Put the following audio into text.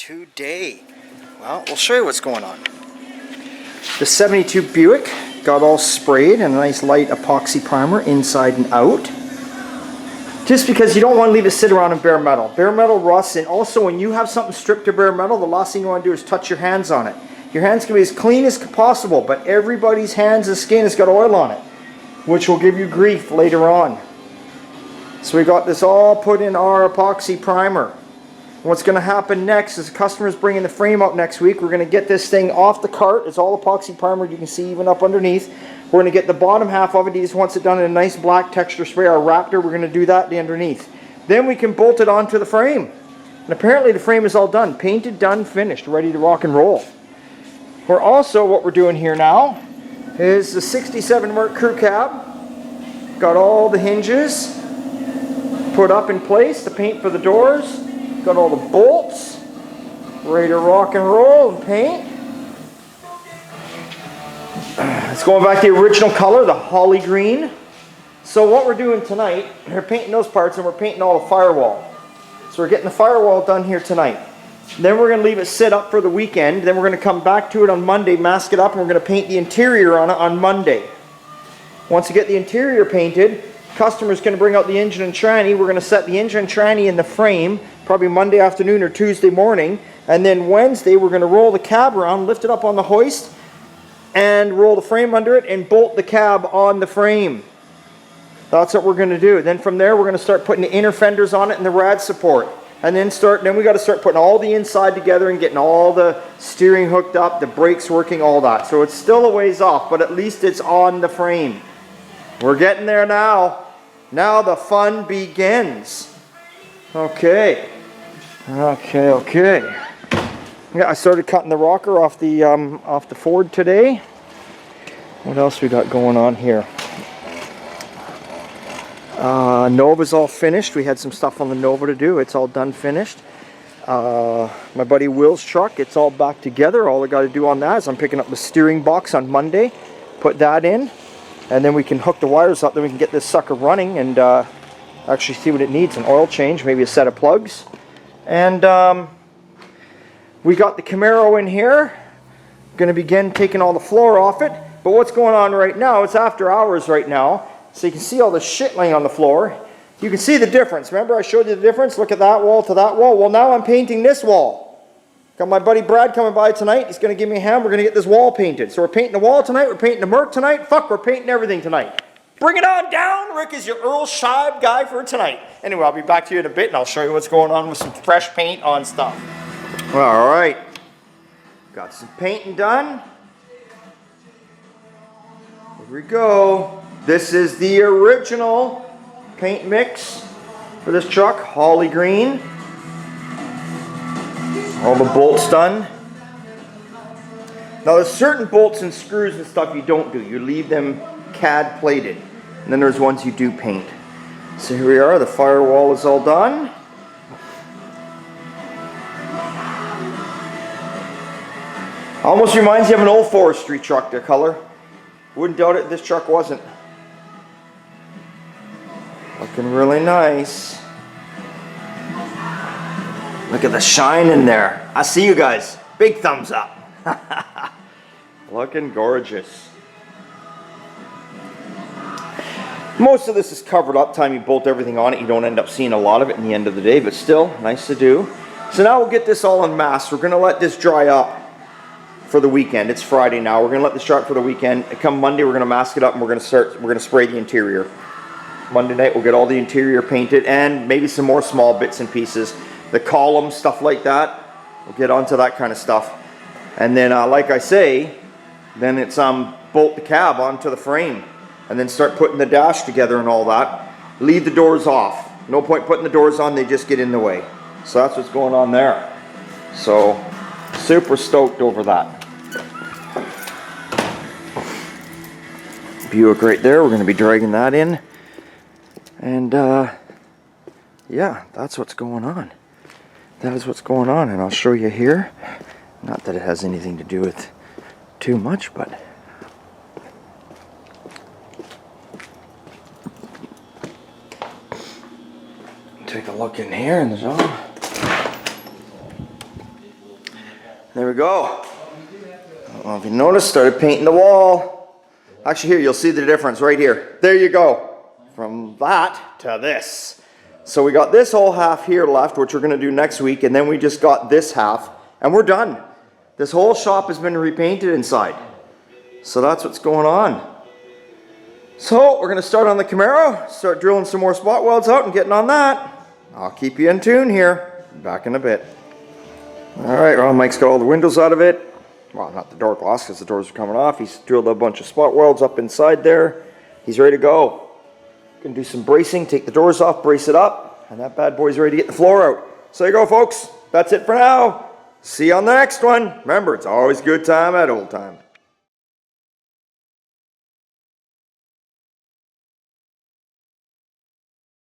today? Well, we'll show you what's going on. The 72 Buick got all sprayed and a nice light epoxy primer inside and out. Just because you don't want to leave it sit around in bare metal. Bare metal rusts, and also when you have something stripped to bare metal, the last thing you want to do is touch your hands on it. Your hands can be as clean as possible, but everybody's hands and skin has got oil on it, which will give you grief later on. So we got this all put in our epoxy primer. What's going to happen next is the customer's bringing the frame up next week. We're going to get this thing off the cart. It's all epoxy primer. You can see even up underneath. We're going to get the bottom half of it. He just wants it done in a nice black texture spray. Our Raptor, we're going to do that the underneath. Then we can bolt it onto the frame. And apparently the frame is all done. Painted, done, finished, ready to rock and roll. We're also, what we're doing here now is the 67 Merc crew cab. Got all the hinges put up in place, the paint for the doors. Got all the bolts ready to rock and roll and paint. It's going back to the original color, the holly green. So what we're doing tonight, we're painting those parts and we're painting all the firewall. So we're getting the firewall done here tonight. Then we're going to leave it sit up for the weekend. Then we're going to come back to it on Monday, mask it up, and we're going to paint the interior on it on Monday. Once we get the interior painted, customer's going to bring out the engine and tranny. We're going to set the engine and tranny in the frame, probably Monday afternoon or Tuesday morning. And then Wednesday, we're going to roll the cab around, lift it up on the hoist, and roll the frame under it and bolt the cab on the frame. That's what we're going to do. Then from there, we're going to start putting the inner fenders on it and the rad support. And then we got to start putting all the inside together and getting all the steering hooked up, the brakes working, all that. So it's still a ways off, but at least it's on the frame. We're getting there now. Now the fun begins. Okay. Yeah, I started cutting the rocker off the Ford today. What else we got going on here? Nova's all finished. We had some stuff on the Nova to do. It's all done, finished. My buddy Will's truck, it's all back together. All I got to do on that is I'm picking up the steering box on Monday, put that in, and then we can hook the wires up. Then we can get this sucker running and actually see what it needs. An oil change, maybe a set of plugs. And we got the Camaro in here. Going to begin taking all the floor off it. But what's going on right now, it's after hours right now. So you can see all the shit laying on the floor. You can see the difference. Remember I showed you the difference? Look at that wall to that wall. Well, now I'm painting this wall. Got my buddy Brad coming by tonight. He's going to give me a hand. We're going to get this wall painted. So we're painting the wall tonight. We're painting the Merc tonight. Fuck, we're painting everything tonight. Bring it on down. Rick is your Earl Scheib guy for tonight. Anyway, I'll be back to you in a bit and I'll show you what's going on with some fresh paint on stuff. All right. Got some painting done. Here we go. This is the original paint mix for this truck, holly green. All the bolts done. Now there's certain bolts and screws and stuff you don't do. You leave them CAD plated. And then there's ones you do paint. So here we are, the firewall is all done. Almost reminds you of an old forestry truck, the color. Wouldn't doubt it, this truck wasn't. Looking really nice. Look at the shine in there. I see you guys. Big thumbs up. Looking gorgeous. Most of this is covered up. Time you bolt everything on it, you don't end up seeing a lot of it in the end of the day, but still, nice to do. So now we'll get this all unmasked. We're going to let this dry up for the weekend. It's Friday now. We're going to let this dry up for the weekend. Come Monday, we're going to mask it up and we're going to spray the interior. Monday night we'll get all the interior painted and maybe some more small bits and pieces. The columns, stuff like that. We'll get onto that kind of stuff. And then like I say, then it's bolt the cab onto the frame and then start putting the dash together and all that. Leave the doors off. No point putting the doors on, they just get in the way. So that's what's going on there. So super stoked over that. Buick right there, we're going to be dragging that in. And yeah, that's what's going on. That is what's going on, and I'll show you here. Not that it has anything to do with too much, but take a look in here, and there's all There we go. I don't know if you noticed, started painting the wall. Actually here, you'll see the difference right here. There you go. From that to this. So we got this whole half here left, which we're gonna do next week, and then we just got this half, and we're done. This whole shop has been repainted inside. So that's what's going on. So we're gonna start on the Camaro, start drilling some more spot welds out and getting on that. I'll keep you in tune here. Back in a bit. All right, well, Mike's got all the windows out of it. Well, not the door glass because the doors are coming off. He's drilled a bunch of spot welds up inside there. He's ready to go. Gonna do some bracing, take the doors off, brace it up, and that bad boy's ready to get the floor out. So there you go, folks. That's it for now. See you on the next one. Remember, it's always good time at old time.